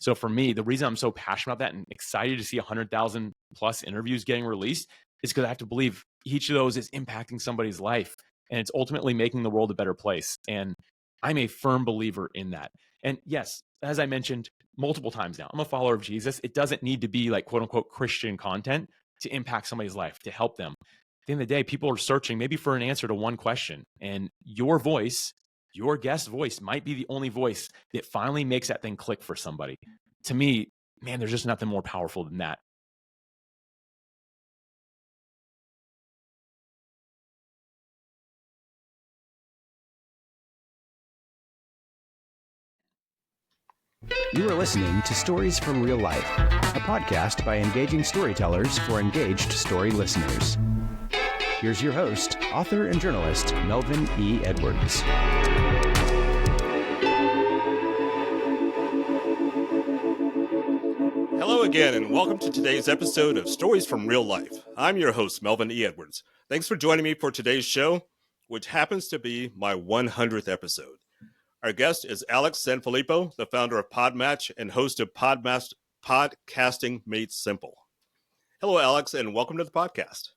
So for me, the reason I'm so passionate about that and excited to see 100,000 plus interviews getting released is because I have to believe each of those is impacting somebody's life, and it's ultimately making the world a better place. And I'm a firm believer in that. And yes, as I mentioned multiple times now, I'm a follower of Jesus. It doesn't need to be like quote unquote Christian content to impact somebody's life, to help them. At the end of the day, people are searching maybe for an answer to one question, and your voice, your guest voice might be the only voice that finally makes that thing click for somebody. To me, man, there's just nothing more powerful than that. You are listening to Stories from Real Life, a podcast by engaging storytellers for engaged story listeners. Here's your host, author and journalist, Melvin E. Edwards. Hello again, and welcome to today's episode of Stories from Real Life. I'm your host, Melvin E. Edwards. Thanks for joining me for today's show, which happens to be my 100th episode. Our guest is Alex Sanfilippo, the founder of PodMatch and host of Podcasting Made Simple. Hello, Alex, and welcome to the podcast.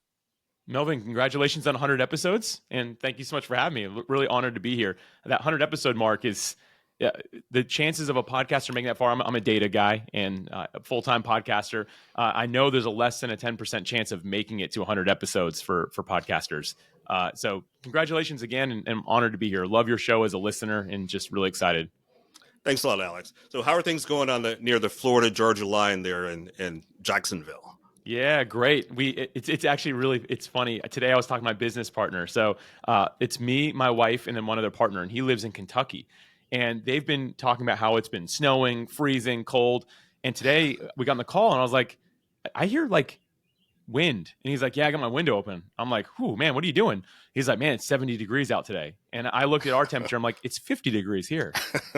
Melvin, congratulations on 100 episodes, and thank you so much for having me. I'm really honored to be here. That 100 episode mark is the chances of a podcaster making that far. I'm a data guy and a full-time podcaster. I know there's a less than a 10% chance of making it to 100 episodes for podcasters. So congratulations again, and I'm honored to be here. Love your show as a listener and just really excited. Thanks a lot, Alex. So how are things going on near the Florida-Georgia line there in Jacksonville? Yeah, great. It's actually it's funny. Today I was talking to my business partner. So it's me, my wife, and then one other partner, and he lives in Kentucky. And they've been talking about how it's been snowing, freezing, cold. And today we got on the call and I was like, I hear like wind. And he's like, yeah, I got my window open. I'm like, whew, man, what are you doing? He's like, man, it's 70 degrees out today. And I looked at our temperature. I'm like, it's 50 degrees here.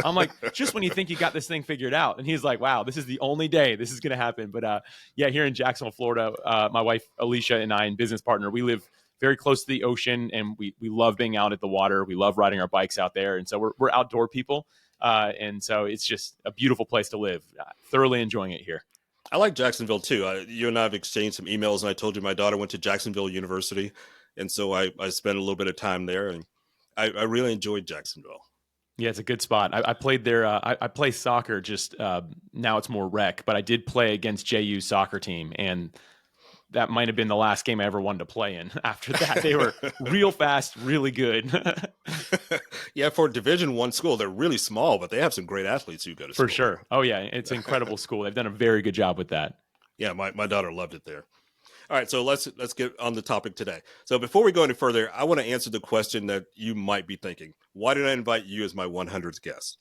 I'm like, just when you think you got this thing figured out. And he's like, wow, this is the only day this is going to happen. But yeah, here in Jacksonville, Florida, my wife, Alicia, and I, and business partner, we live very close to the ocean, and we love being out at the water. We love riding our bikes out there. And so we're outdoor people. And so it's just a beautiful place to live. Thoroughly enjoying it here. I like Jacksonville too. You and I have exchanged some emails, and I told you my daughter went to Jacksonville University. And so I spent a little bit of time there, and I really enjoyed Jacksonville. Yeah, it's a good spot. I played there. I play soccer, just now it's more rec, but I did play against JU's soccer team, and that might have been the last game I ever wanted to play in. After that, they were real fast, really good. Yeah, for a Division I school, they're really small, but they have some great athletes who go to school. For sure. Oh, yeah, it's an incredible school. They've done a very good job with that. Yeah, my daughter loved it there. All right, so let's get on the topic today. So before we go any further, I want to answer the question that you might be thinking. Why did I invite you as my 100th guest?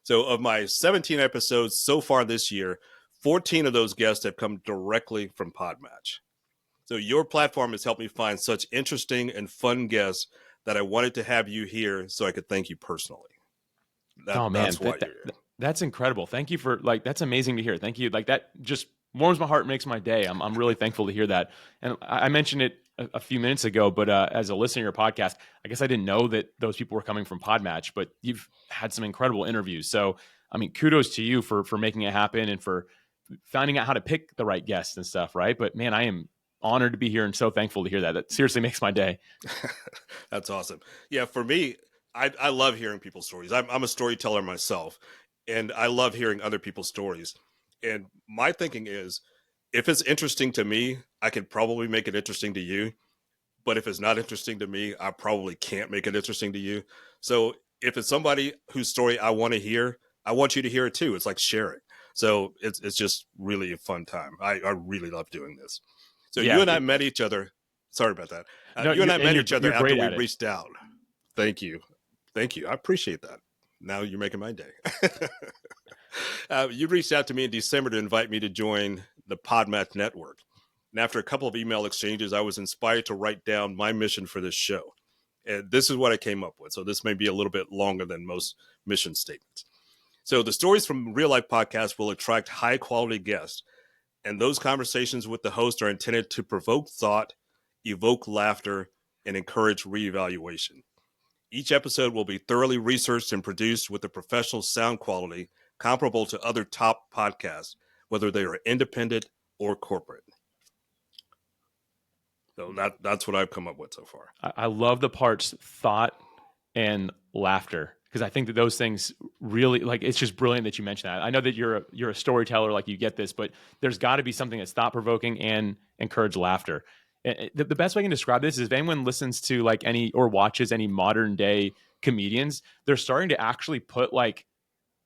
So of my 17 episodes so far this year, 14 of those guests have come directly from PodMatch. So your platform has helped me find such interesting and fun guests that I wanted to have you here so I could thank you personally. That's why you're here. That's incredible. Thank you for that's amazing to hear. Thank you. That just warms my heart, makes my day. I'm really thankful to hear that. And I mentioned it a few minutes ago, but as a listener to your podcast, I guess I didn't know that those people were coming from PodMatch, but you've had some incredible interviews. So, I mean, kudos to you for making it happen and for finding out how to pick the right guests and stuff, right? But man, I am honored to be here and so thankful to hear that. That seriously makes my day. That's awesome. Yeah, for me, I love hearing people's stories. I'm a storyteller myself, and I love hearing other people's stories. And my thinking is, if it's interesting to me, I could probably make it interesting to you. But if it's not interesting to me, I probably can't make it interesting to you. So if it's somebody whose story I want to hear, I want you to hear it too. It's like sharing. So it's just really a fun time. I really love doing this. So yeah, you and I met each other. Sorry about that. You and I met each other after we reached out. Thank you. Thank you. I appreciate that. Now you're making my day. You reached out to me in December to invite me to join the PodMatch network. And after a couple of email exchanges, I was inspired to write down my mission for this show. And this is what I came up with. So this may be a little bit longer than most mission statements. So the Stories from Real Life podcast will attract high quality guests. And those conversations with the host are intended to provoke thought, evoke laughter, and encourage reevaluation. Each episode will be thoroughly researched and produced with a professional sound quality, comparable to other top podcasts, whether they are independent or corporate? So that's what I've come up with so far. I love the parts thought and laughter, because I think that those things really, like, it's just brilliant that you mentioned that. I know that you're a storyteller, like, you get this, but there's got to be something that's thought provoking and encourage laughter. The best way I can describe this is if anyone listens to like any or watches any modern day comedians, they're starting to actually put like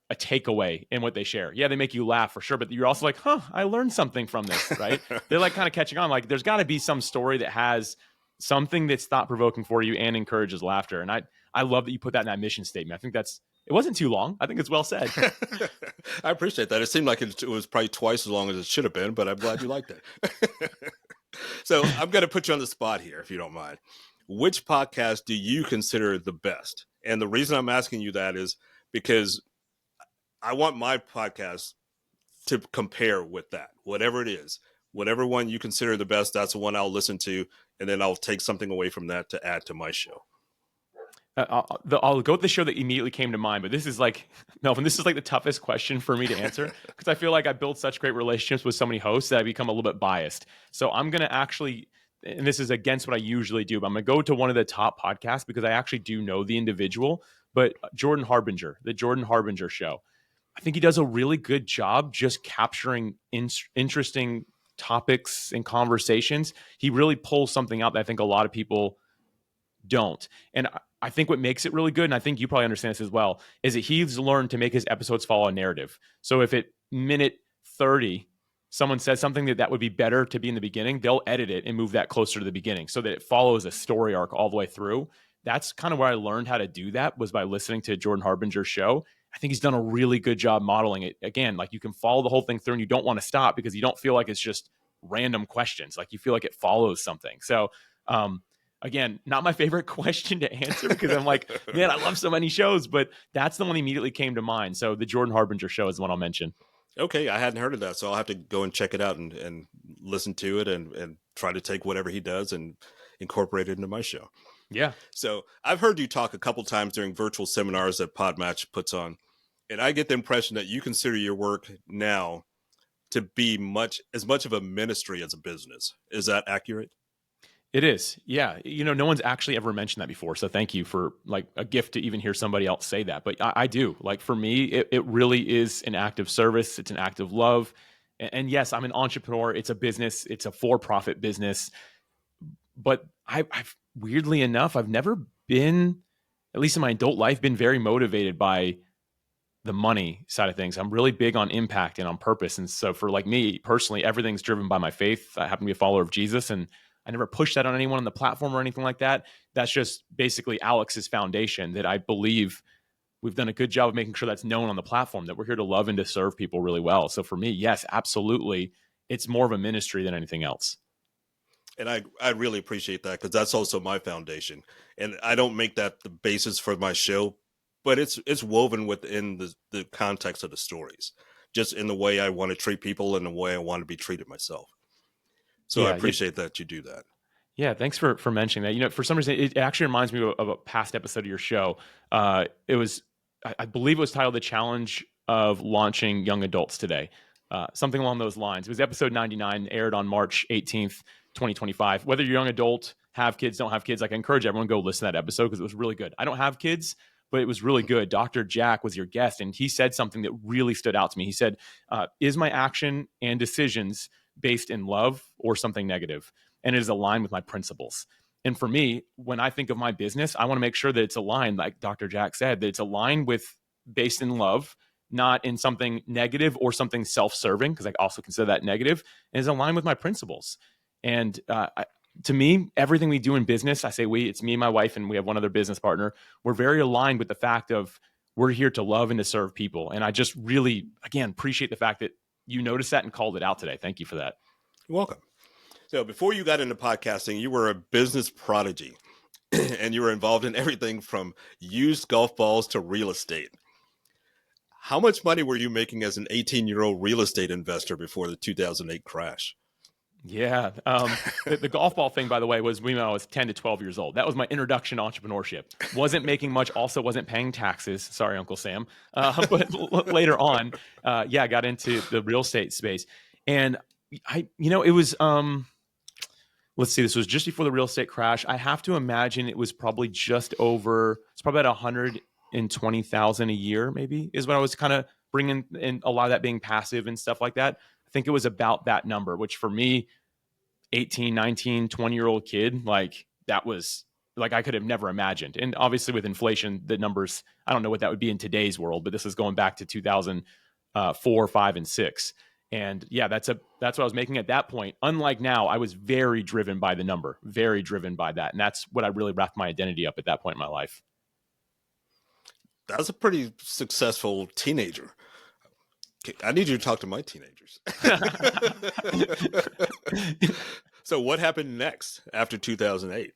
a takeaway in what they share. Yeah, they make you laugh for sure, but you're also like, huh, I learned something from this, right? They're like kind of catching on. Like, there's got to be some story that has something that's thought provoking for you and encourages laughter. And I love that you put that in that mission statement. I think it wasn't too long. I think it's well said. I appreciate that. It seemed like it was probably twice as long as it should have been, but I'm glad you liked it. So I'm going to put you on the spot here, if you don't mind. Which podcast do you consider the best? And the reason I'm asking you that is because I want my podcast to compare with that, whatever it is. Whatever one you consider the best, that's the one I'll listen to, and then I'll take something away from that to add to my show. I'll go with the show that immediately came to mind, but this is like, Melvin, this is like the toughest question for me to answer because I feel like I built such great relationships with so many hosts that I become a little bit biased. So I'm going to actually, and this is against what I usually do, but I'm going to go to one of the top podcasts because I actually do know the individual, but Jordan Harbinger, the Jordan Harbinger Show. I think he does a really good job just capturing interesting topics and conversations. He really pulls something out that I think a lot of people don't. And I think what makes it really good, and I think you probably understand this as well, is that he's learned to make his episodes follow a narrative. So if at minute 30, someone says something that would be better to be in the beginning, they'll edit it and move that closer to the beginning so that it follows a story arc all the way through. That's kind of where I learned how to do that, was by listening to Jordan Harbinger's show. I think he's done a really good job modeling it. Again, like, you can follow the whole thing through and you don't want to stop because you don't feel like it's just random questions. Like, you feel like it follows something. So, again, not my favorite question to answer because I'm like, man, I love so many shows, but that's the one that immediately came to mind. So the Jordan Harbinger Show is the one I'll mention. Okay, I hadn't heard of that, so I'll have to go and check it out and listen to it and try to take whatever he does and incorporate it into my show. Yeah. So I've heard you talk a couple times during virtual seminars that PodMatch puts on, and I get the impression that you consider your work now to be as much of a ministry as a business. Is that accurate? It is. Yeah. No one's actually ever mentioned that before. So thank you for, like, a gift to even hear somebody else say that. But I do. Like, for me, it really is an act of service. It's an act of love. And yes, I'm an entrepreneur. It's a business. It's a for-profit business. But I've weirdly enough, I've never been, at least in my adult life, been very motivated by the money side of things. I'm really big on impact and on purpose. And so for, like, me personally, everything's driven by my faith. I happen to be a follower of Jesus, and I never push that on anyone on the platform or anything like that. That's just basically Alex's foundation that I believe we've done a good job of making sure that's known on the platform, that we're here to love and to serve people really well. So for me, yes, absolutely. It's more of a ministry than anything else. And I really appreciate that, because that's also my foundation. And I don't make that the basis for my show, but it's woven within the context of the stories, just in the way I want to treat people and the way I want to be treated myself. So yeah, I appreciate that you do that. Yeah, thanks for mentioning that. For some reason, it actually reminds me of a past episode of your show. It was, I believe it was titled "The Challenge of Launching Young Adults Today," something along those lines. It was episode 99, aired on March 18th, 2025. Whether you're a young adult, have kids, don't have kids, I encourage everyone to go listen to that episode because it was really good. I don't have kids, but it was really good. Dr. Jack was your guest, and he said something that really stood out to me. He said, is my action and decisions based in love or something negative? And it is aligned with my principles. And for me, when I think of my business, I want to make sure that it's aligned, like Dr. Jack said, that it's aligned with, based in love, not in something negative or something self-serving, because I also consider that negative, and is aligned with my principles. And to me, everything we do in business, I say we, it's me and my wife, and we have one other business partner. We're very aligned with the fact of we're here to love and to serve people. And I just really, again, appreciate the fact that you noticed that and called it out today. Thank you for that. You're welcome. So before you got into podcasting, you were a business prodigy and you were involved in everything from used golf balls to real estate. How much money were you making as an 18-year-old real estate investor before the 2008 crash? Yeah. The golf ball thing, by the way, was when I was 10 to 12 years old. That was my introduction to entrepreneurship. Wasn't making much, also wasn't paying taxes. Sorry, Uncle Sam. But later on, yeah, I got into the real estate space. And it was, let's see, this was just before the real estate crash. I have to imagine it was probably it's probably about 120,000 a year, maybe, is what I was kind of bringing in, a lot of that being passive and stuff like that. I think it was about that number, which for me, 18, 19, 20-year-old kid, like that was like I could have never imagined. And obviously with inflation, the numbers, I don't know what that would be in today's world, but this is going back to 2004, 5, and 6. And yeah, that's what I was making at that point. Unlike now, I was very driven by the number, very driven by that. And that's what I really wrapped my identity up at that point in my life. That was a pretty successful teenager. I need you to talk to my teenagers. So what happened next after 2008?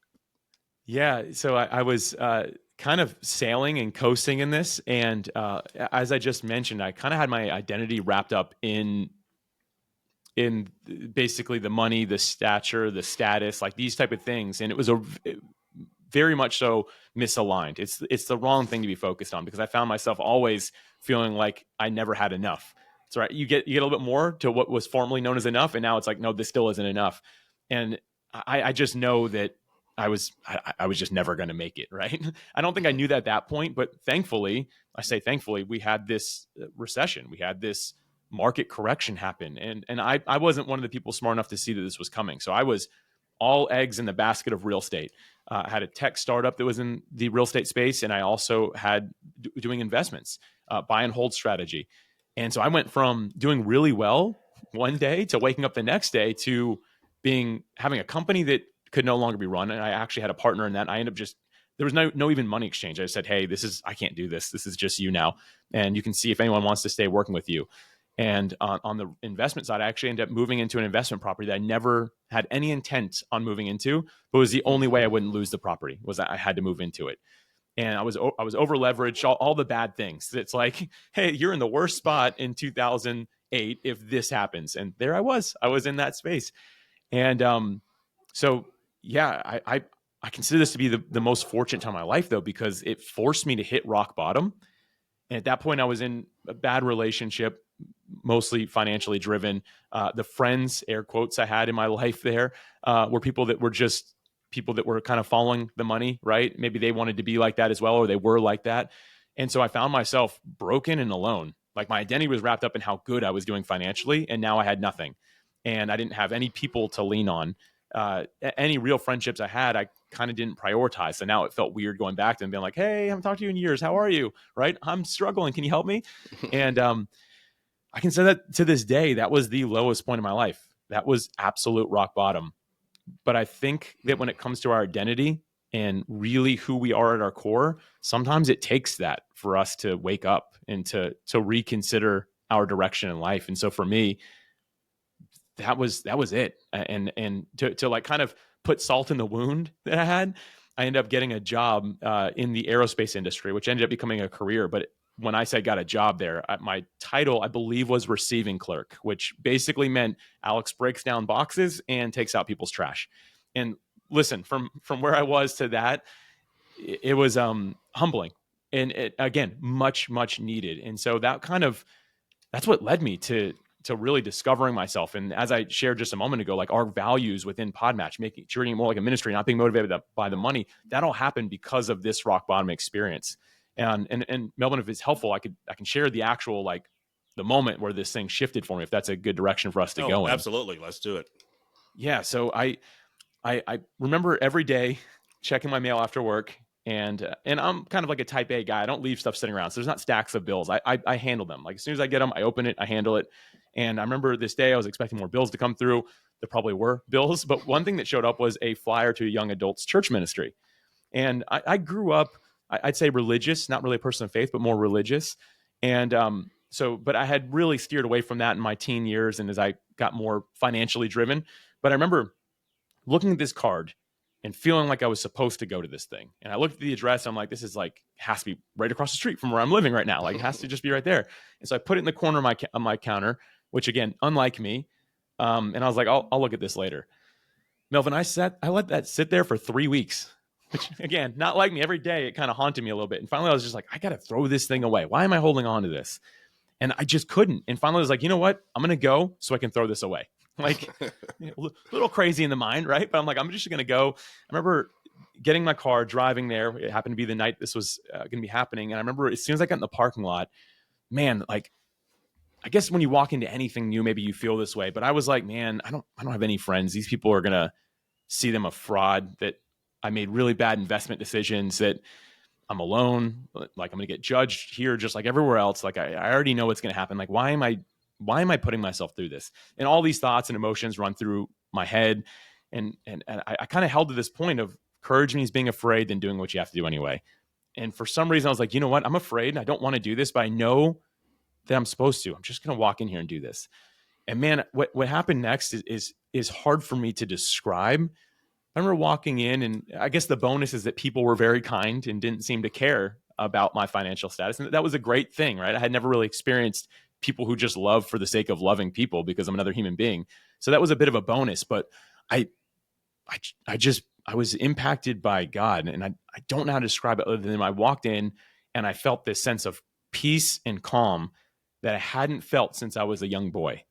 Yeah. So I was kind of sailing and coasting in this. And as I just mentioned, I kind of had my identity wrapped up in basically the money, the stature, the status, like these type of things. And it was very much so misaligned. It's the wrong thing to be focused on, because I found myself always feeling like I never had enough. That's right. You get a little bit more to what was formerly known as enough. And now it's like, no, this still isn't enough. And I just know that I was just never going to make it. Right. I don't think I knew that at that point, but thankfully, we had this recession. We had this market correction happen. And I wasn't one of the people smart enough to see that this was coming. So I was all eggs in the basket of real estate. I had a tech startup that was in the real estate space. And I also had doing investments, buy and hold strategy. And so I went from doing really well one day to waking up the next day to having a company that could no longer be run. And I actually had a partner in that. And I ended up there was no even money exchange. I just said, hey, I can't do this. This is just you now. And you can see if anyone wants to stay working with you. And on the investment side, I actually ended up moving into an investment property that I never had any intent on moving into, but was the only way I wouldn't lose the property, was that I had to move into it. And I was over leveraged, all the bad things. It's like, hey, you're in the worst spot in 2008 if this happens. And there I was in that space. And so, yeah, I consider this to be the most fortunate time of my life, though, because it forced me to hit rock bottom. And at that point, I was in a bad relationship, mostly financially driven. The friends, air quotes, I had in my life there were people that were kind of following the money, right? Maybe they wanted to be like that as well, or they were like that. And so I found myself broken and alone. Like my identity was wrapped up in how good I was doing financially. And now I had nothing. And I didn't have any people to lean on. Any real friendships I had, I kind of didn't prioritize. So now it felt weird going back to them, being like, hey, I haven't talked to you in years. How are you? Right? I'm struggling. Can you help me? And I can say that to this day, that was the lowest point in my life. That was absolute rock bottom. But I think that when it comes to our identity and really who we are at our core, sometimes it takes that for us to wake up and to reconsider our direction in life. And so for me, that was it. And to like kind of put salt in the wound that I had, I ended up getting a job in the aerospace industry, which ended up becoming a career. But when I say got a job there, my title, I believe, was receiving clerk, which basically meant Alex breaks down boxes and takes out people's trash. And listen, from where I was to that, it was humbling. And it, again, much, much needed. And so that's what led me to really discovering myself. And as I shared just a moment ago, like our values within PodMatch, treating it more like a ministry, not being motivated by the money, that all happened because of this rock bottom experience. And Melvin, if it's helpful, I can share the actual, like the moment where this thing shifted for me, if that's a good direction for us to go in. Absolutely. Let's do it. Yeah. So I remember every day checking my mail after work, and I'm kind of like a type A guy. I don't leave stuff sitting around. So there's not stacks of bills. I handle them. Like as soon as I get them, I open it, I handle it. And I remember this day I was expecting more bills to come through. There probably were bills, but one thing that showed up was a flyer to a young adults church ministry. And I grew up, I'd say religious, not really a person of faith, but more religious. And but I had really steered away from that in my teen years and as I got more financially driven. But I remember looking at this card and feeling like I was supposed to go to this thing. And I looked at the address. I'm like, this is like, has to be right across the street from where I'm living right now. Like it has to just be right there. And so I put it in the corner of my counter, which again, unlike me, And I was like, I'll look at this later. Melvin, I let that sit there for 3 weeks, which again, not like me. Every day it kind of haunted me a little bit. And finally I was just like, I got to throw this thing away. Why am I holding on to this? And I just couldn't. And finally I was like, you know what? I'm going to go so I can throw this away. Like a little crazy in the mind, right? But I'm like, I'm just going to go. I remember getting my car, driving there. It happened to be the night this was going to be happening. And I remember as soon as I got in the parking lot, man, like, I guess when you walk into anything new, maybe you feel this way, but I was like, man, I don't have any friends. These people are going to see them a fraud, that I made really bad investment decisions, that I'm alone. Like I'm going to get judged here, just like everywhere else. Like I already know what's going to happen. Like, why am I putting myself through this? And all these thoughts and emotions run through my head. And I kind of held to this point of courage means being afraid than doing what you have to do anyway. And for some reason I was like, you know what? I'm afraid. I don't want to do this, but I know that I'm supposed to. I'm just going to walk in here and do this. And man, what happened next is hard for me to describe. I remember walking in, and I guess the bonus is that people were very kind and didn't seem to care about my financial status. And that was a great thing, right? I had never really experienced people who just love for the sake of loving people because I'm another human being. So that was a bit of a bonus, but I was impacted by God, and I don't know how to describe it other than I walked in and I felt this sense of peace and calm that I hadn't felt since I was a young boy.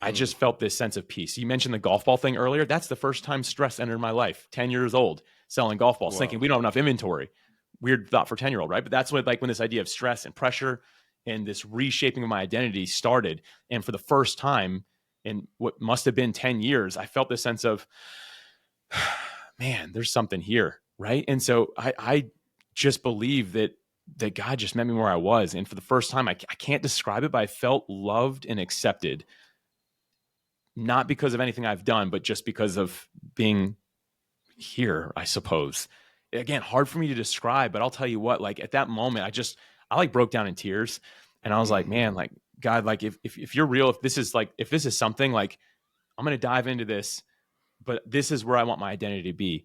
I just felt this sense of peace. You mentioned the golf ball thing earlier. That's the first time stress entered my life. 10 years old, selling golf balls, thinking we don't have enough inventory. Weird thought for 10-year-old, right? But that's what, like, when this idea of stress and pressure and this reshaping of my identity started. And for the first time in what must have been 10 years, I felt this sense of, man, there's something here, right? And so I just believe that God just met me where I was. And for the first time, I can't describe it, but I felt loved and accepted, not because of anything I've done, but just because of being here, I suppose. Again, hard for me to describe, but I'll tell you what, like at that moment, I like broke down in tears, and I was like, man, like God, like if you're real, if this is something, like I'm going to dive into this, but this is where I want my identity to be.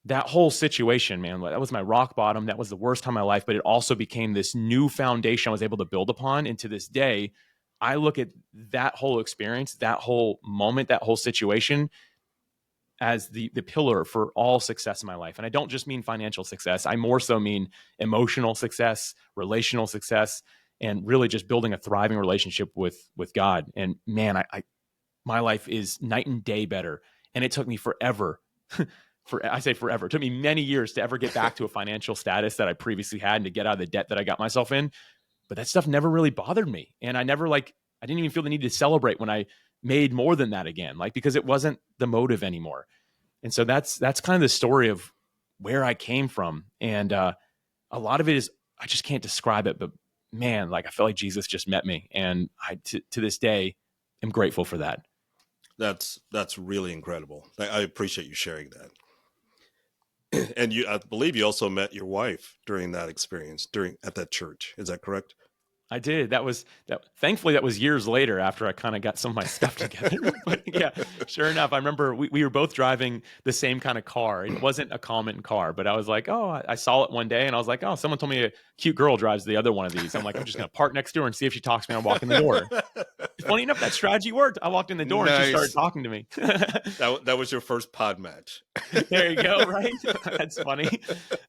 That whole situation, man, that was my rock bottom. That was the worst time of my life, but it also became this new foundation I was able to build upon. And to this day, I look at that whole experience, that whole moment, that whole situation as the pillar for all success in my life. And I don't just mean financial success. I more so mean emotional success, relational success, and really just building a thriving relationship with God. And man, my life is night and day better. And it took me forever. I say forever. It took me many years to ever get back to a financial status that I previously had and to get out of the debt that I got myself in. But that stuff never really bothered me. And I didn't even feel the need to celebrate when I made more than that again, like, because it wasn't the motive anymore. And so that's kind of the story of where I came from. And a lot of it is, I just can't describe it, but man, like I felt like Jesus just met me. And to this day, am grateful for that. That's really incredible. I appreciate you sharing that. And I believe you also met your wife during that experience at that church. Is that correct? I did. Thankfully, that was years later after I kind of got some of my stuff together. But yeah, sure enough, I remember we were both driving the same kind of car. It wasn't a common car, but I was like, oh, I saw it one day and I was like, oh, someone told me a cute girl drives the other one of these. I'm like, I'm just going to park next to her and see if she talks to me when I walk in the door. Funny enough, that strategy worked. I walked in the door and she started talking to me. That was your first PodMatch. There you go. Right. That's funny.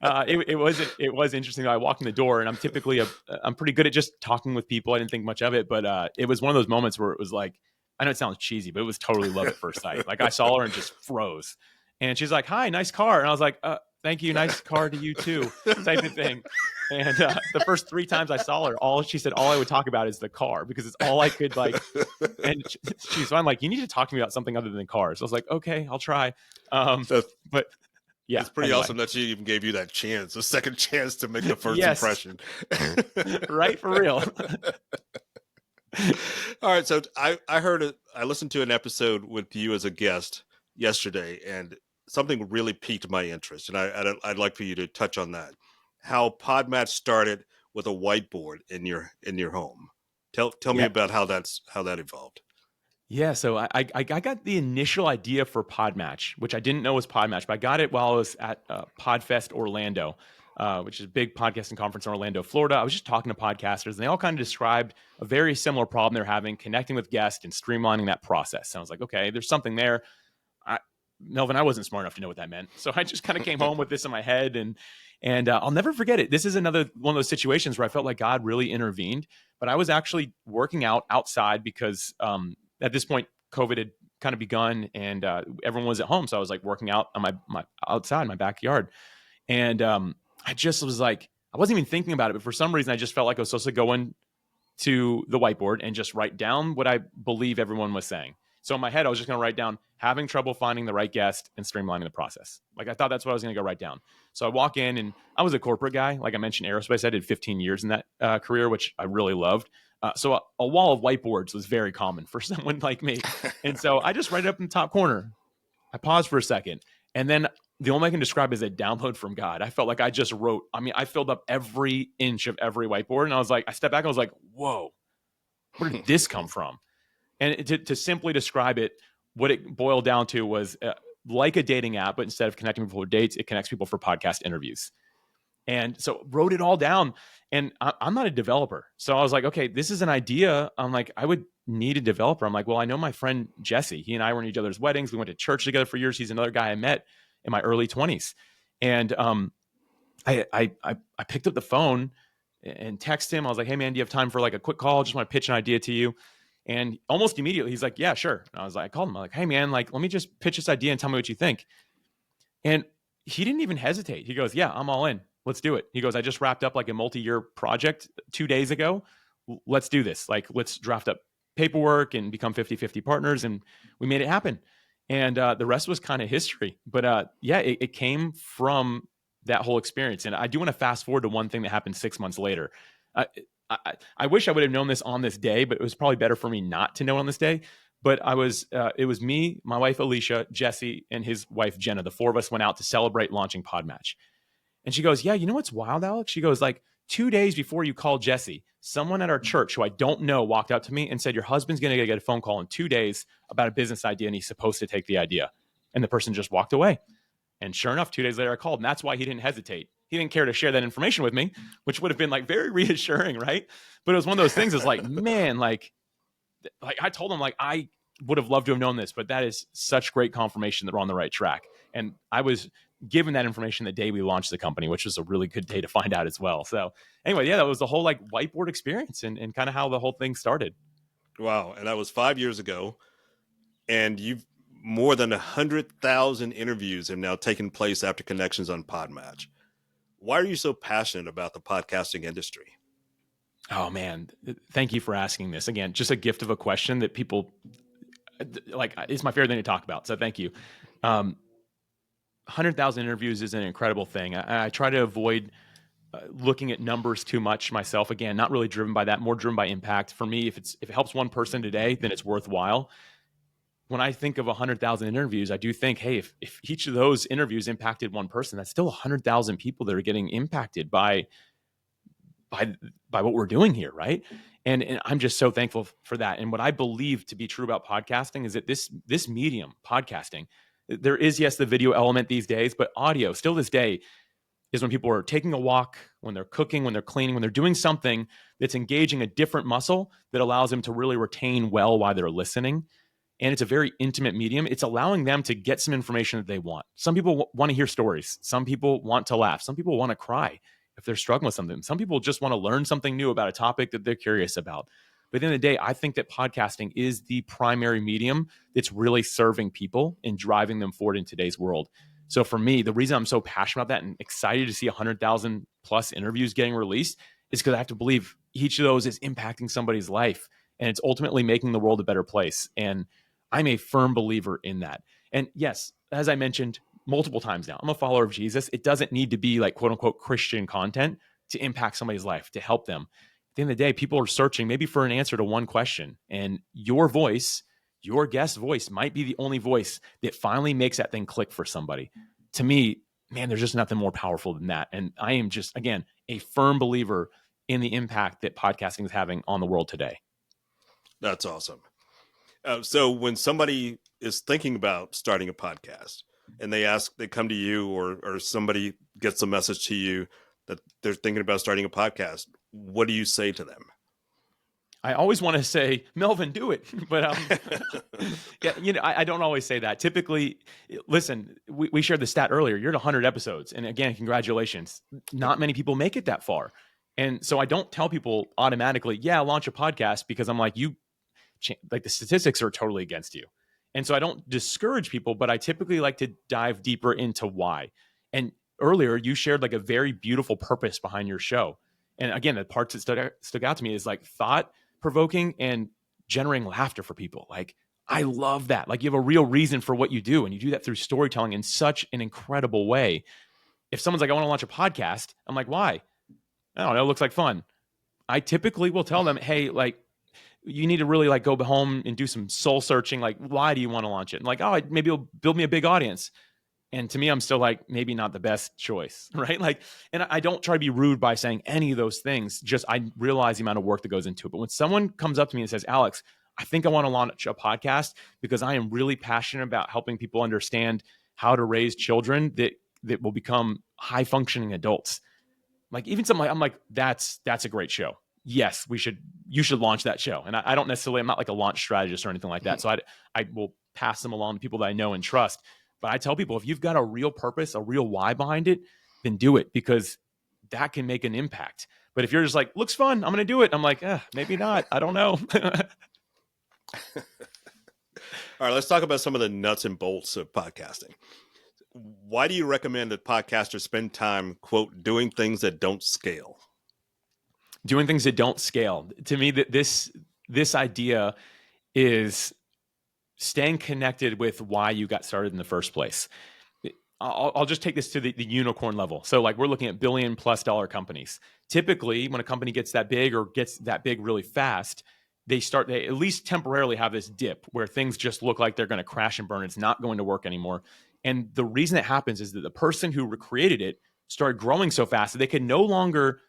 It was interesting. I walked in the door and I'm pretty good at just talking with people. I didn't think much of it, but it was one of those moments where it was like, I know it sounds cheesy, but it was totally love at first sight. Like I saw her and just froze, and she's like, "Hi, nice car." And I was like, "Thank you, nice car to you too," type of thing. And the first 3 times I saw her, she said all I would talk about is the car, because it's all I could like. And so I'm like, you need to talk to me about something other than cars. So I was like, okay, I'll try. But yeah, it's pretty awesome that she even gave you that chance, a second chance to make the first impression. Right, for real. All right, so I listened to an episode with you as a guest yesterday, and something really piqued my interest, and I'd like for you to touch on that. How PodMatch started with a whiteboard in your home. Tell me about how that evolved. Yeah, so I got the initial idea for PodMatch, which I didn't know was PodMatch, but I got it while I was at PodFest Orlando. which is a big podcasting conference in Orlando, Florida. I was just talking to podcasters, and they all kind of described a very similar problem they're having connecting with guests and streamlining that process. And I was like, okay, there's something there. Melvin, I wasn't smart enough to know what that meant. So I just kind of came home with this in my head, and I'll never forget it. This is another one of those situations where I felt like God really intervened, but I was actually working out outside because at this point, COVID had kind of begun and everyone was at home. So I was like working out on my outside, my backyard. And I just was like, I wasn't even thinking about it, but for some reason, I just felt like I was supposed to go into the whiteboard and just write down what I believe everyone was saying. So in my head, I was just going to write down having trouble finding the right guest and streamlining the process. Like I thought that's what I was going to go write down. So I walk in, and I was a corporate guy. Like I mentioned, aerospace. I did 15 years in that career, which I really loved. So a wall of whiteboards was very common for someone like me. And so I just write it up in the top corner. I paused for a second, and then the only way I can describe it is a download from God. I felt like I just wrote. I mean, I filled up every inch of every whiteboard, and I was like, I stepped back, and I was like, whoa, where did this come from? And to simply describe it, what it boiled down to was like a dating app, but instead of connecting people for dates, it connects people for podcast interviews. And so wrote it all down. And I'm not a developer. So I was like, okay, this is an idea. I'm like, I would need a developer. I'm like, well, I know my friend Jesse. He and I were in each other's weddings. We went to church together for years. He's another guy I met in my early 20s. And I picked up the phone and texted him. I was like, hey, man, do you have time for like a quick call? Just want to pitch an idea to you. And almost immediately, he's like, yeah, sure. And I was like, I called him. I'm like, hey, man, like, let me just pitch this idea and tell me what you think. And he didn't even hesitate. He goes, yeah, I'm all in. Let's do it. He goes, I just wrapped up like a multi-year project 2 days ago. Let's do this. Like, let's draft up paperwork and become 50-50 partners. And we made it happen. And the rest was kind of history. But yeah, it came from that whole experience. And I do want to fast forward to one thing that happened 6 months later. I wish I would have known this on this day, but it was probably better for me not to know on this day. But it was me, my wife, Alicia, Jesse, and his wife, Jenna. The four of us went out to celebrate launching PodMatch. And she goes, yeah, you know what's wild, Alex? She goes, like 2 days before you called Jesse, someone at our church who I don't know walked up to me and said, your husband's going to get a phone call in 2 days about a business idea, and he's supposed to take the idea. And the person just walked away. And sure enough, 2 days later, I called. And that's why he didn't hesitate. He didn't care to share that information with me, which would have been like very reassuring, right? But it was one of those things. It's like, man, like I told him, like, I would have loved to have known this, but that is such great confirmation that we're on the right track. And I was given that information the day we launched the company, which was a really good day to find out as well. So anyway, yeah, that was the whole like whiteboard experience and kind of how the whole thing started. Wow. And that was 5 years ago. And you've more than 100,000 interviews have now taken place after connections on PodMatch. Why are you so passionate about the podcasting industry? Oh man, thank you for asking this. Again, just a gift of a question that people like. It's my favorite thing to talk about. So thank you. 100,000 interviews is an incredible thing. I try to avoid looking at numbers too much myself. Again, not really driven by that, more driven by impact. For me, if it helps one person today, then it's worthwhile. When I think of 100,000 interviews, I do think, hey, if each of those interviews impacted one person, that's still 100,000 people that are getting impacted by what we're doing here, right? And I'm just so thankful for that. And what I believe to be true about podcasting is that this medium, podcasting, there is, yes, the video element these days, but audio still this day is when people are taking a walk, when they're cooking, when they're cleaning, when they're doing something that's engaging a different muscle that allows them to really retain well while they're listening. And it's a very intimate medium. It's allowing them to get some information that they want. Some people want to hear stories. Some people want to laugh. Some people want to cry if they're struggling with something. Some people just want to learn something new about a topic that they're curious about. But at the end of the day, I think that podcasting is the primary medium that's really serving people and driving them forward in today's world. So for me, the reason I'm so passionate about that and excited to see 100,000 plus interviews getting released is because I have to believe each of those is impacting somebody's life, and it's ultimately making the world a better place. And I'm a firm believer in that. And yes, as I mentioned multiple times now, I'm a follower of Jesus. It doesn't need to be like quote unquote Christian content to impact somebody's life, to help them. At the end of the day, people are searching maybe for an answer to one question, and your voice, your guest's voice might be the only voice that finally makes that thing click for somebody. To me, man, there's just nothing more powerful than that. And I am just, again, a firm believer in the impact that podcasting is having on the world today. That's awesome. So when somebody is thinking about starting a podcast and they come to you or somebody gets a message to you, that they're thinking about starting a podcast, what do you say to them? I always want to say, Melvin, do it. But yeah, I don't always say that. Typically, listen, we shared the stat earlier. You're at 100 episodes. And again, congratulations. Not many people make it that far. And so I don't tell people automatically, yeah, launch a podcast, because I'm like, the statistics are totally against you. And so I don't discourage people, but I typically like to dive deeper into why. And earlier, you shared like a very beautiful purpose behind your show. And again, the parts that stuck out to me is like thought-provoking and generating laughter for people. Like, I love that. Like, you have a real reason for what you do, and you do that through storytelling in such an incredible way. If someone's like, I want to launch a podcast, I'm like, why? I don't know. It looks like fun. I typically will tell them, hey, like, you need to really like go home and do some soul searching. Like, why do you want to launch it? And like, oh, maybe it'll build me a big audience. And to me, I'm still like, maybe not the best choice, right? Like, and I don't try to be rude by saying any of those things. Just, I realize the amount of work that goes into it. But when someone comes up to me and says, Alex, I think I want to launch a podcast because I am really passionate about helping people understand how to raise children that will become high functioning adults. Like, even something like, I'm like, that's a great show. Yes, you should launch that show. And I don't necessarily, I'm not like a launch strategist or anything like that. So I will pass them along to people that I know and trust. But I tell people, if you've got a real purpose, a real why behind it, then do it, because that can make an impact. But if you're just like, looks fun, I'm going to do it, I'm like, maybe not. I don't know. All right, let's talk about some of the nuts and bolts of podcasting. Why do you recommend that podcasters spend time, quote, doing things that don't scale? Doing things that don't scale. To me, this idea is staying connected with why you got started in the first place. I'll just take this to the unicorn level. So like, we're looking at $1 billion+ companies. Typically, when a company gets that big or gets that big really fast, they at least temporarily have this dip where things just look like they're going to crash and burn. It's not going to work anymore. And the reason it happens is that the person who created it started growing so fast that they could no longer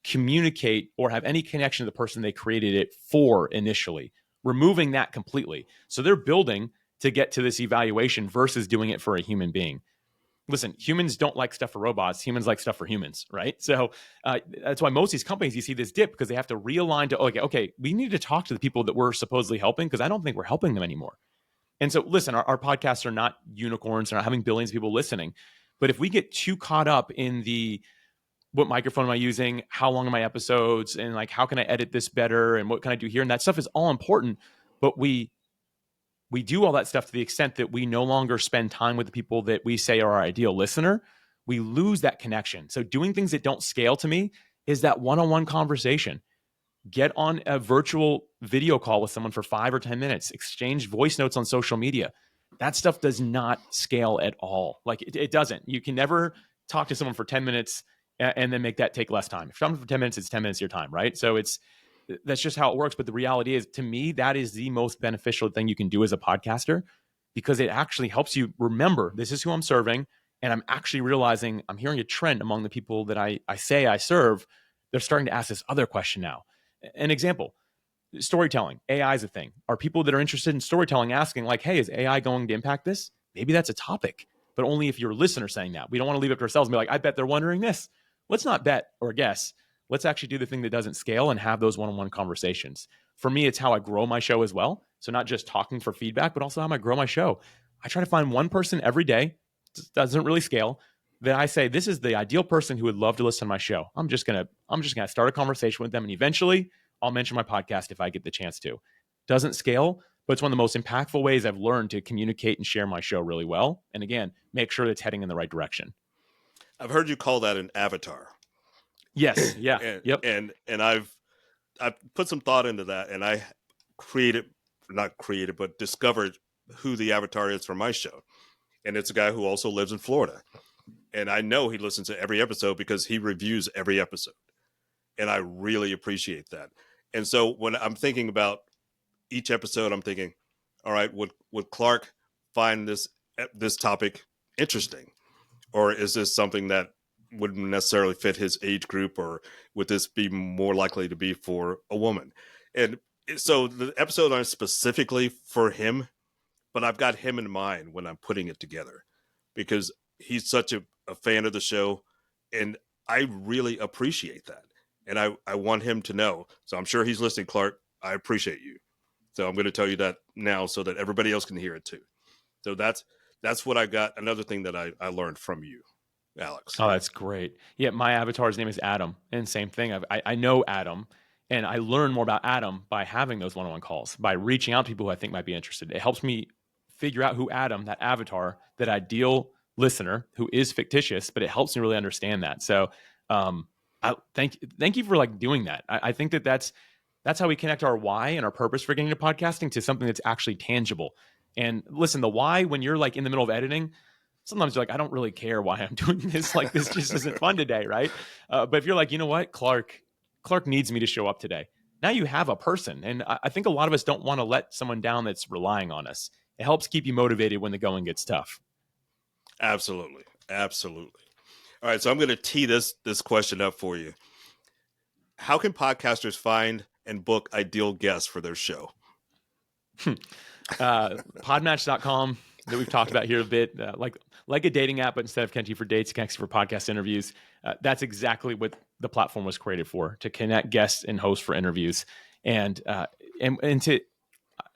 communicate or have any connection to the person they created it for initially, removing that completely. So they're building to get to this evaluation versus doing it for a human being. Listen, humans don't like stuff for robots. Humans like stuff for humans, right? So that's why most of these companies, you see this dip, because they have to realign to, okay, we need to talk to the people that we're supposedly helping, because I don't think we're helping them anymore. And so listen, our podcasts are not unicorns. They're not having billions of people listening. But if we get too caught up in what microphone am I using? How long are my episodes? And like, how can I edit this better? And what can I do here? And that stuff is all important. But we do all that stuff to the extent that we no longer spend time with the people that we say are our ideal listener. We lose that connection. So doing things that don't scale, to me, is that one-on-one conversation. Get on a virtual video call with someone for 5 or 10 minutes. Exchange voice notes on social media. That stuff does not scale at all. Like, it doesn't. You can never talk to someone for 10 minutes and then make that take less time. If you're talking for 10 minutes, it's 10 minutes of your time, right? So that's just how it works. But the reality is, to me, that is the most beneficial thing you can do as a podcaster, because it actually helps you remember, this is who I'm serving. And I'm actually realizing I'm hearing a trend among the people that I say I serve. They're starting to ask this other question now. An example, storytelling. AI is a thing. Are people that are interested in storytelling asking like, hey, is AI going to impact this? Maybe that's a topic, but only if you're a listener saying that. We don't want to leave it to ourselves and be like, I bet they're wondering this. Let's not bet or guess. Let's actually do the thing that doesn't scale and have those one-on-one conversations. For me, it's how I grow my show as well. So not just talking for feedback, but also how I grow my show. I try to find one person every day, doesn't really scale, that I say, this is the ideal person who would love to listen to my show. I'm just gonna start a conversation with them, and eventually I'll mention my podcast if I get the chance to. Doesn't scale, but it's one of the most impactful ways I've learned to communicate and share my show really well. And again, make sure it's heading in the right direction. I've heard you call that an avatar. Yes. Yeah. Yep. And I've put some thought into that, and I discovered who the avatar is for my show. And it's a guy who also lives in Florida. And I know he listens to every episode because he reviews every episode. And I really appreciate that. And so when I'm thinking about each episode, I'm thinking, all right, would Clark find this topic interesting? Or is this something that wouldn't necessarily fit his age group? Or would this be more likely to be for a woman? And so the episode aren't specifically for him, but I've got him in mind when I'm putting it together, because he's such a fan of the show. And I really appreciate that. And I want him to know. So I'm sure he's listening, Clark. I appreciate you. So I'm going to tell you that now so that everybody else can hear it too. So that's what I got. Another thing that I learned from you, Alex. Oh, that's great. Yeah, my avatar's name is Adam, and same thing. I know Adam, and I learn more about Adam by having those one-on-one calls, by reaching out to people who I think might be interested. It helps me figure out who Adam, that avatar, that ideal listener who is fictitious, but it helps me really understand that. So, I thank you for like doing that. I think that's how we connect our why and our purpose for getting into podcasting to something that's actually tangible. And listen, the why, when you're like in the middle of editing, sometimes you're like, I don't really care why I'm doing this. Like, this just isn't fun today, right? But if you're like, you know what, Clark needs me to show up today. Now you have a person. And I think a lot of us don't want to let someone down that's relying on us. It helps keep you motivated when the going gets tough. Absolutely. Absolutely. All right. So I'm going to tee this question up for you. How can podcasters find and book ideal guests for their show? PodMatch.com that we've talked about here a bit, like a dating app, but instead of connecting for dates, connects for podcast interviews. That's exactly what the platform was created for, to connect guests and hosts for interviews. And to,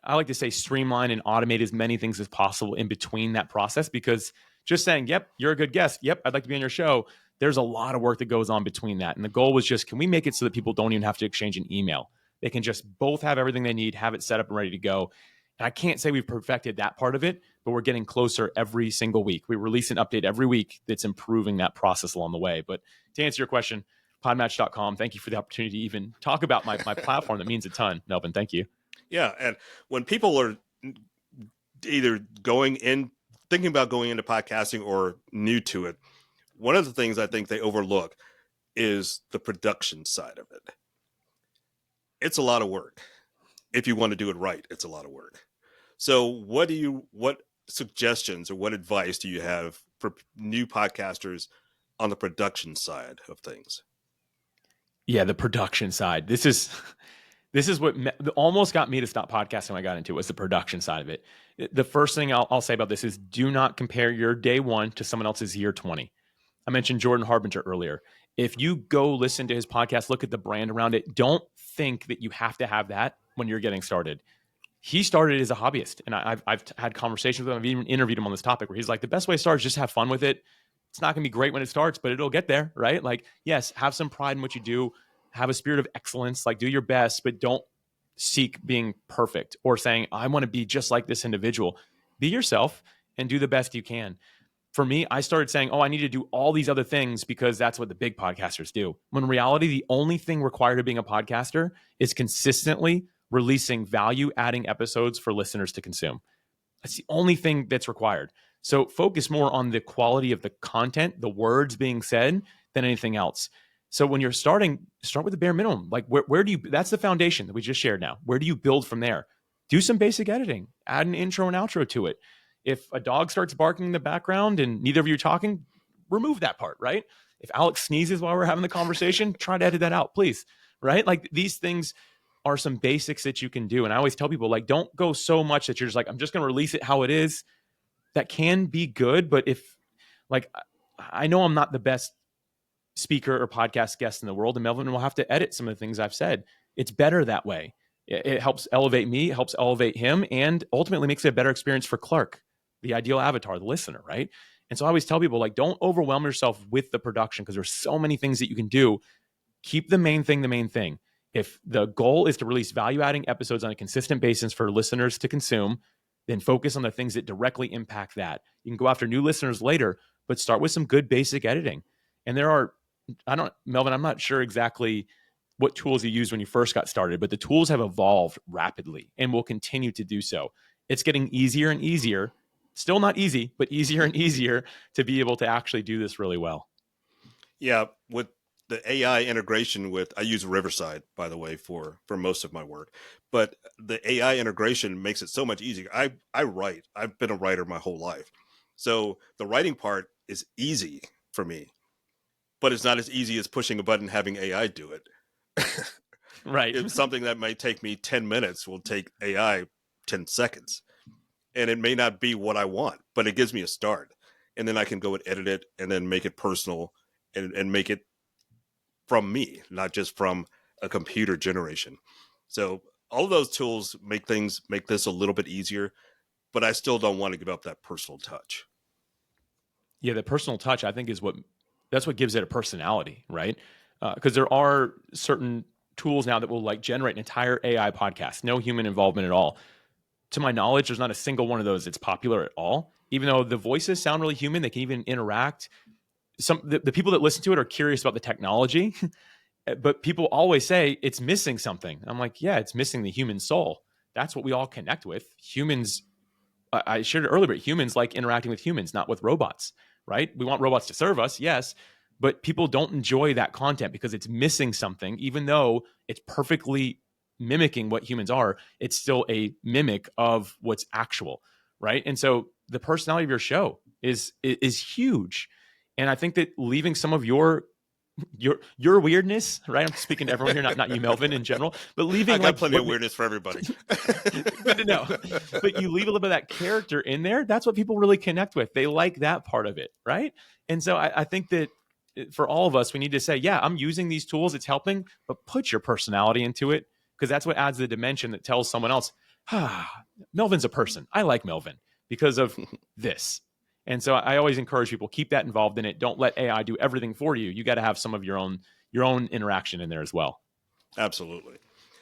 I like to say, streamline and automate as many things as possible in between that process, because just saying, yep, you're a good guest. Yep, I'd like to be on your show. There's a lot of work that goes on between that. And the goal was just, can we make it so that people don't even have to exchange an email? They can just both have everything they need, have it set up and ready to go. And I can't say we've perfected that part of it, but we're getting closer every single week. We release an update every week that's improving that process along the way. But to answer your question, podmatch.com. Thank you for the opportunity to even talk about my platform. That means a ton, Melvin. Thank you. Yeah. And when people are either thinking about going into podcasting or new to it, one of the things I think they overlook is the production side of it. It's a lot of work. If you want to do it right, it's a lot of work. So what suggestions or what advice do you have for new podcasters on the production side of things? Yeah, the production side. This is what almost got me to stop podcasting when I got into it, was the production side of it. The first thing I'll say about this is, do not compare your day one to someone else's year 20. I mentioned Jordan Harbinger earlier. If you go listen to his podcast, look at the brand around it, don't think that you have to have that when you're getting started. He started as a hobbyist, and I've had conversations with him. I've even interviewed him on this topic, where he's like, the best way to start is just have fun with it. It's not going to be great when it starts, but it'll get there, right? Like, yes, have some pride in what you do. Have a spirit of excellence, like do your best, but don't seek being perfect or saying, I want to be just like this individual. Be yourself and do the best you can. For me, I started saying, I need to do all these other things because that's what the big podcasters do. When in reality, the only thing required of being a podcaster is consistently releasing value-adding episodes for listeners to consume. That's the only thing that's required. So focus more on the quality of the content, the words being said, than anything else. So when you're starting, start with the bare minimum. Like where do you, that's the foundation that we just shared now. Where do you build from there? Do some basic editing, add an intro and outro to it. If a dog starts barking in the background and neither of you are talking, remove that part, right? If Alex sneezes while we're having the conversation, try to edit that out, please, right? Like, these things are some basics that you can do. And I always tell people, like, don't go so much that you're just like, I'm just going to release it how it is. That can be good. But if, like, I know I'm not the best speaker or podcast guest in the world, and Melvin will have to edit some of the things I've said. It's better that way. It helps elevate me, it helps elevate him, and ultimately makes it a better experience for Clark, the ideal avatar, the listener, right? And so I always tell people, like, don't overwhelm yourself with the production, because there's so many things that you can do. Keep the main thing the main thing. If the goal is to release value-adding episodes on a consistent basis for listeners to consume, then focus on the things that directly impact that. You can go after new listeners later, but start with some good basic editing. And there are, Melvin, I'm not sure exactly what tools you used when you first got started, but the tools have evolved rapidly and will continue to do so. It's getting easier and easier. Still not easy, but easier and easier to be able to actually do this really well. Yeah, with the AI integration I use Riverside, by the way, for most of my work, but the AI integration makes it so much easier. I write. I've been a writer my whole life. So the writing part is easy for me, but it's not as easy as pushing a button, having AI do it. Right. It's something that might take me 10 minutes will take AI 10 seconds. And it may not be what I want, but it gives me a start. And then I can go and edit it and then make it personal and make it from me, not just from a computer generation. So all of those tools make this a little bit easier, but I still don't want to give up that personal touch. Yeah, the personal touch, I think, that's what gives it a personality, right? Because there are certain tools now that will like generate an entire AI podcast, no human involvement at all. To my knowledge, there's not a single one of those that's popular at all. Even though the voices sound really human, they can even interact. The people that listen to it are curious about the technology, but people always say it's missing something. I'm like, yeah, it's missing the human soul. That's what we all connect with. Humans, I shared it earlier, but humans like interacting with humans, not with robots, right? We want robots to serve us, yes, but people don't enjoy that content because it's missing something. Even though it's perfectly mimicking what humans are, it's still a mimic of what's actual, right? And so the personality of your show is huge. And I think that leaving some of your weirdness, right? I'm speaking to everyone here, not you, Melvin, in general, but leaving I got like plenty of weirdness for everybody. good to know. But you leave a little bit of that character in there. That's what people really connect with. They like that part of it, right? And so I think that for all of us, we need to say, yeah, I'm using these tools, it's helping, but put your personality into it, because that's what adds the dimension that tells someone else, Melvin's a person. I like Melvin because of this. And so I always encourage people, keep that involved in it. Don't let AI do everything for you. You got to have some of your own interaction in there as well. Absolutely.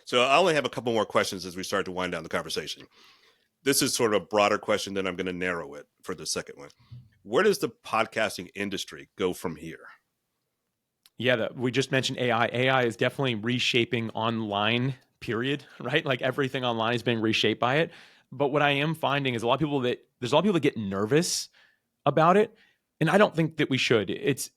So I only have a couple more questions as we start to wind down the conversation. This is sort of a broader question, then I'm going to narrow it for the second one. Where does the podcasting industry go from here? Yeah, we just mentioned AI. AI is definitely reshaping online, period, right? Like everything online is being reshaped by it. But what I am finding is there's a lot of people that get nervous about it, and I don't think that we should. It's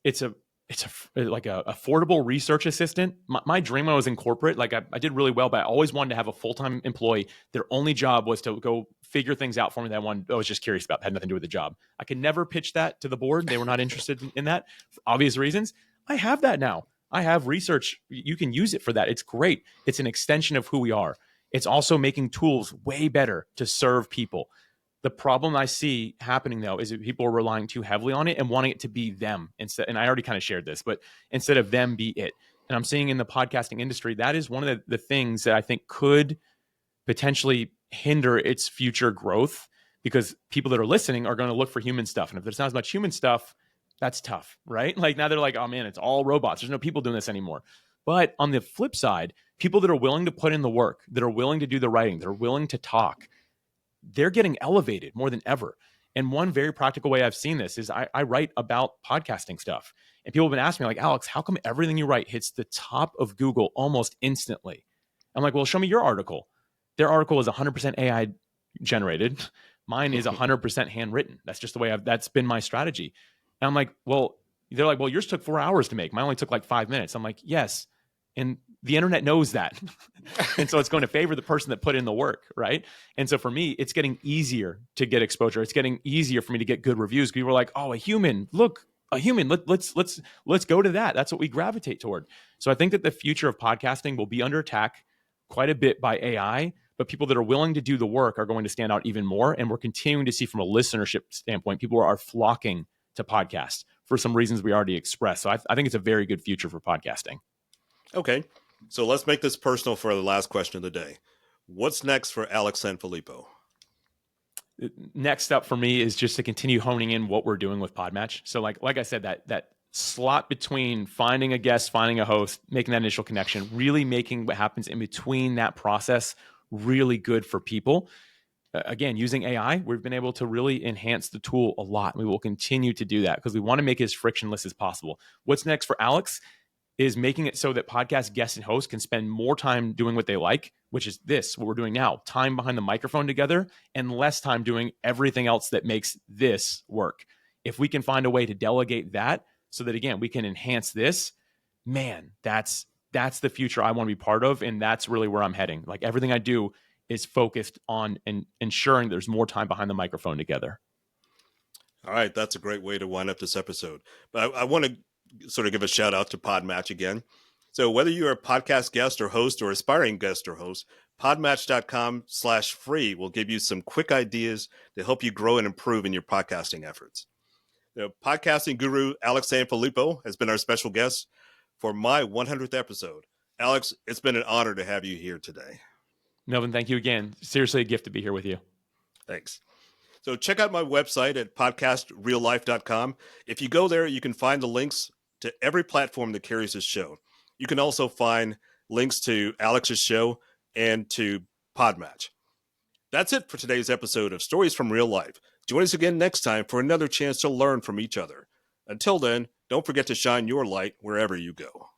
like a affordable research assistant. My dream when I was in corporate, like I did really well, but I always wanted to have a full-time employee. Their only job was to go figure things out for me that I was just curious about, had nothing to do with the job. I could never pitch that to the board. They were not interested in that for obvious reasons. I have that now. I have research. You can use it for that. It's great. It's an extension of who we are. It's also making tools way better to serve people. The problem I see happening, though, is that people are relying too heavily on it and wanting it to be them instead. And I already kind of shared this, but instead of them be it. And I'm seeing in the podcasting industry, that is one of the things that I think could potentially hinder its future growth, because people that are listening are going to look for human stuff. And if there's not as much human stuff, that's tough, right? Like now they're like, oh man, it's all robots. There's no people doing this anymore. But on the flip side, people that are willing to put in the work, that are willing to do the writing, that are willing to talk, they're getting elevated more than ever. And one very practical way I've seen this is I write about podcasting stuff. And people have been asking me like, Alex, how come everything you write hits the top of Google almost instantly? I'm like, well, show me your article. Their article is 100% AI generated. Mine is 100% handwritten. That's just the way that's been my strategy. And I'm like, well, they're like, well, yours took 4 hours to make. Mine only took like 5 minutes. I'm like, yes. And the internet knows that. And so it's going to favor the person that put in the work, right? And so for me, it's getting easier to get exposure. It's getting easier for me to get good reviews. People are like, oh, a human, look, a human, let's go to that. That's what we gravitate toward. So I think that the future of podcasting will be under attack quite a bit by AI, but people that are willing to do the work are going to stand out even more. And we're continuing to see from a listenership standpoint, people are flocking to podcasts for some reasons we already expressed. So I think it's a very good future for podcasting. Okay. So let's make this personal for the last question of the day. What's next for Alex Sanfilippo? Next up for me is just to continue honing in what we're doing with PodMatch. So like I said, that slot between finding a guest, finding a host, making that initial connection, really making what happens in between that process really good for people. Again, using AI, we've been able to really enhance the tool a lot. We will continue to do that because we want to make it as frictionless as possible. What's next for Alex is making it so that podcast guests and hosts can spend more time doing what they like, which is what we're doing now, time behind the microphone together, and less time doing everything else that makes this work. If we can find a way to delegate that so that, again, we can enhance this, man, that's the future I want to be part of. And that's really where I'm heading. Like everything I do is focused on ensuring there's more time behind the microphone together. All right. That's a great way to wind up this episode. But I want to sort of give a shout out to PodMatch again. So whether you're a podcast guest or host or aspiring guest or host, podmatch.com/free will give you some quick ideas to help you grow and improve in your podcasting efforts. Podcasting guru Alex Sanfilippo has been our special guest for my 100th episode. Alex, it's been an honor to have you here today. Melvin, thank you again. Seriously a gift to be here with you. Thanks. So check out my website at podcastreallife.com. If you go there, you can find the links to every platform that carries this show. You can also find links to Alex's show and to PodMatch. That's it for today's episode of Stories from Real Life. Join us again next time for another chance to learn from each other. Until then, don't forget to shine your light wherever you go.